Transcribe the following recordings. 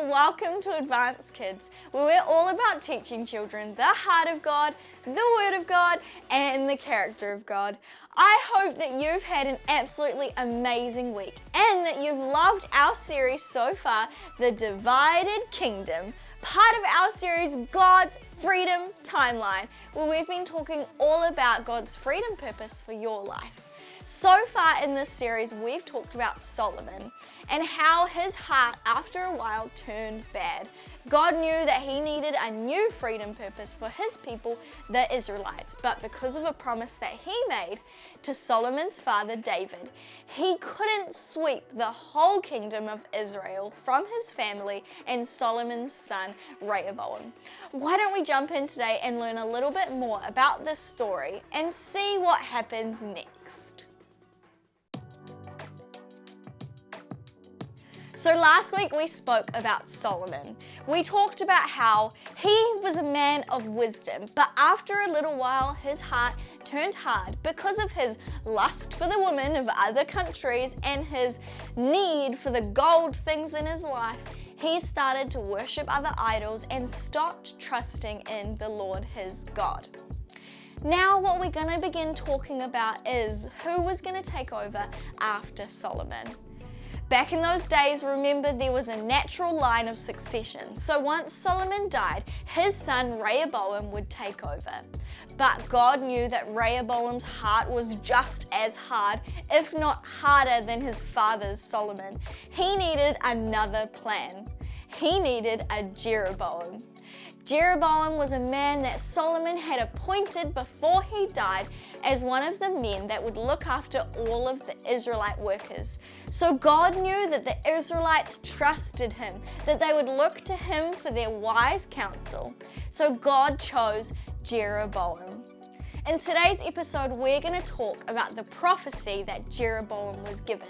welcome to Advanced Kids, where we're all about teaching children the heart of God, the Word of God, and the character of God. I hope that you've had an absolutely amazing week and that you've loved our series so far, The Divided Kingdom, part of our series, God's Freedom Timeline, where we've been talking all about God's freedom purpose for your life. So far in this series, we've talked about Solomon and how his heart, after a while, turned bad. God knew that he needed a new freedom purpose for his people, the Israelites, but because of a promise that he made to Solomon's father, David, he couldn't sweep the whole kingdom of Israel from his family and Solomon's son, Rehoboam. Why don't we jump in today and learn a little bit more about this story and see what happens next? So last week we spoke about Solomon. We talked about how he was a man of wisdom, but after a little while his heart turned hard because of his lust for the women of other countries and his need for the gold things in his life. He started to worship other idols and stopped trusting in the Lord his God. Now what we're going to begin talking about is who was going to take over after Solomon. Back in those days, remember, there was a natural line of succession. So once Solomon died, his son Rehoboam would take over. But God knew that Rehoboam's heart was just as hard, if not harder than his father's Solomon. He needed another plan. He needed a Jeroboam. Jeroboam was a man that Solomon had appointed before he died as one of the men that would look after all of the Israelite workers. So God knew that the Israelites trusted him, that they would look to him for their wise counsel. So God chose Jeroboam. In today's episode, we're going to talk about the prophecy that Jeroboam was given.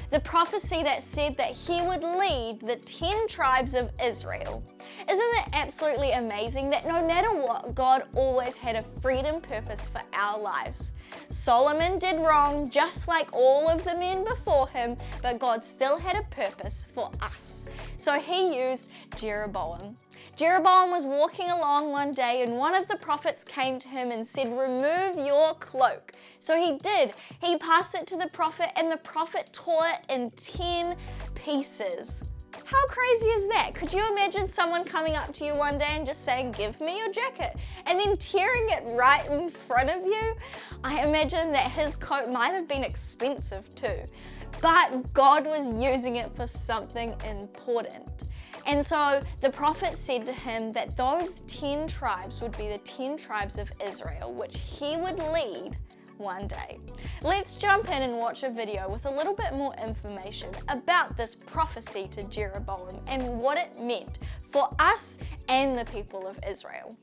The prophecy that said that he would lead the 10 tribes of Israel. Isn't it absolutely amazing that no matter what, God always had a freedom purpose for our lives? Solomon did wrong just like all of the men before him, but God still had a purpose for us. So he used Jeroboam. Jeroboam was walking along one day and one of the prophets came to him and said, "Remove your cloak." So he did. He passed it to the prophet and the prophet tore it in 10 pieces. How crazy is that? Could you imagine someone coming up to you one day and just saying, "Give me your jacket," and then tearing it right in front of you? I imagine that his coat might have been expensive too, but God was using it for something important. And so the prophet said to him that those 10 tribes would be the 10 tribes of Israel, which he would lead one day. Let's jump in and watch a video with a little bit more information about this prophecy to Jeroboam and what it meant for us and the people of Israel.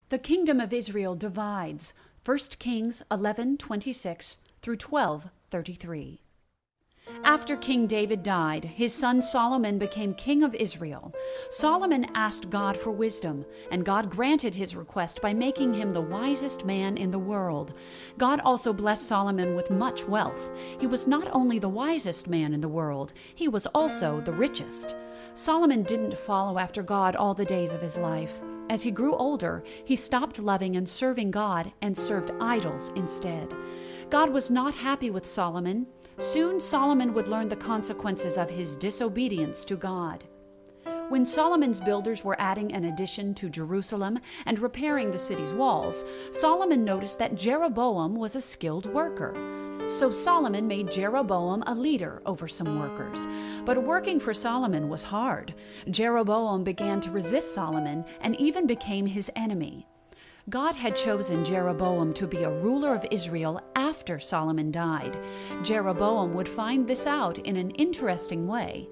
The kingdom of Israel divides. 1 Kings 11:26 through 12:33. After King David died, his son Solomon became king of Israel. Solomon asked God for wisdom, and God granted his request by making him the wisest man in the world. God also blessed Solomon with much wealth. He was not only the wisest man in the world, he was also the richest. Solomon didn't follow after God all the days of his life. As he grew older, he stopped loving and serving God and served idols instead. God was not happy with Solomon. Soon Solomon would learn the consequences of his disobedience to God. When Solomon's builders were adding an addition to Jerusalem and repairing the city's walls, Solomon noticed that Jeroboam was a skilled worker. So Solomon made Jeroboam a leader over some workers. But working for Solomon was hard. Jeroboam began to resist Solomon and even became his enemy. God had chosen Jeroboam to be a ruler of Israel after Solomon died. Jeroboam would find this out in an interesting way.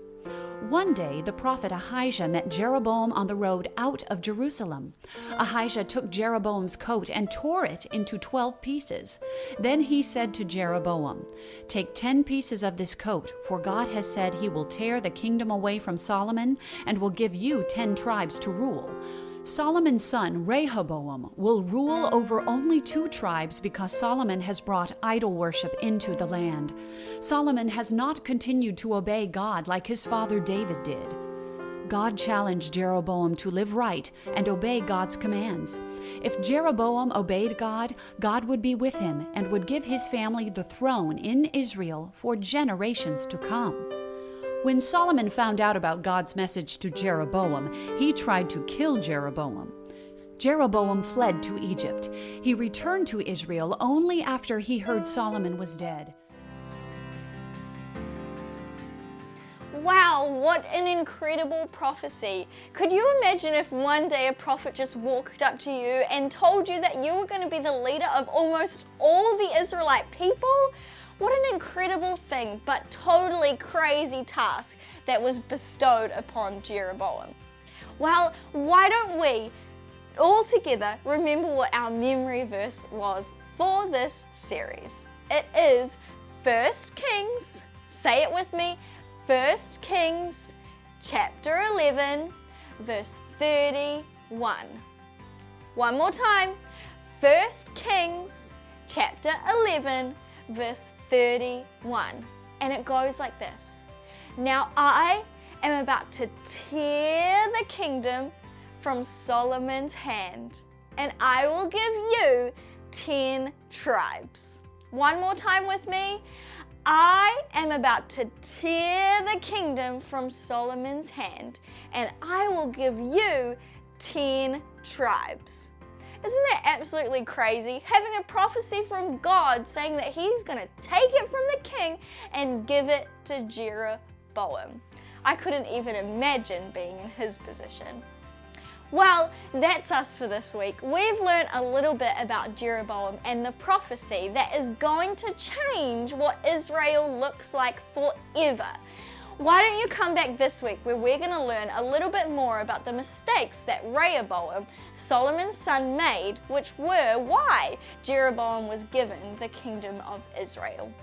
One day, the prophet Ahijah met Jeroboam on the road out of Jerusalem. Ahijah took Jeroboam's coat and tore it into 12 pieces. Then he said to Jeroboam, "Take 10 pieces of this coat, for God has said he will tear the kingdom away from Solomon and will give you 10 tribes to rule." Solomon's son Rehoboam will rule over only 2 tribes because Solomon has brought idol worship into the land. Solomon has not continued to obey God like his father David did. God challenged Jeroboam to live right and obey God's commands. If Jeroboam obeyed God, God would be with him and would give his family the throne in Israel for generations to come. When Solomon found out about God's message to Jeroboam, he tried to kill Jeroboam. Jeroboam fled to Egypt. He returned to Israel only after he heard Solomon was dead. Wow, what an incredible prophecy. Could you imagine if one day a prophet just walked up to you and told you that you were going to be the leader of almost all the Israelite people? What an incredible thing, but totally crazy task that was bestowed upon Jeroboam. Well, why don't we all together remember what our memory verse was for this series? It is 1 Kings, say it with me, 1 Kings chapter 11, verse 31. One more time, 1 Kings chapter 11, verse 31. And it goes like this. Now I am about to tear the kingdom from Solomon's hand, and I will give you 10 tribes. One more time with me. I am about to tear the kingdom from Solomon's hand, and I will give you 10 tribes. Isn't that absolutely crazy? Having a prophecy from God saying that he's going to take it from the king and give it to Jeroboam. I couldn't even imagine being in his position. Well, that's us for this week. We've learned a little bit about Jeroboam and the prophecy that is going to change what Israel looks like forever. Why don't you come back this week where we're going to learn a little bit more about the mistakes that Rehoboam, Solomon's son, made, which were why Jeroboam was given the kingdom of Israel.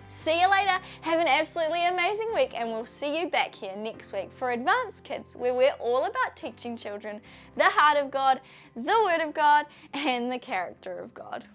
See you later. Have an absolutely amazing week, and we'll see you back here next week for Advanced Kids, where we're all about teaching children the heart of God, the Word of God, and the character of God.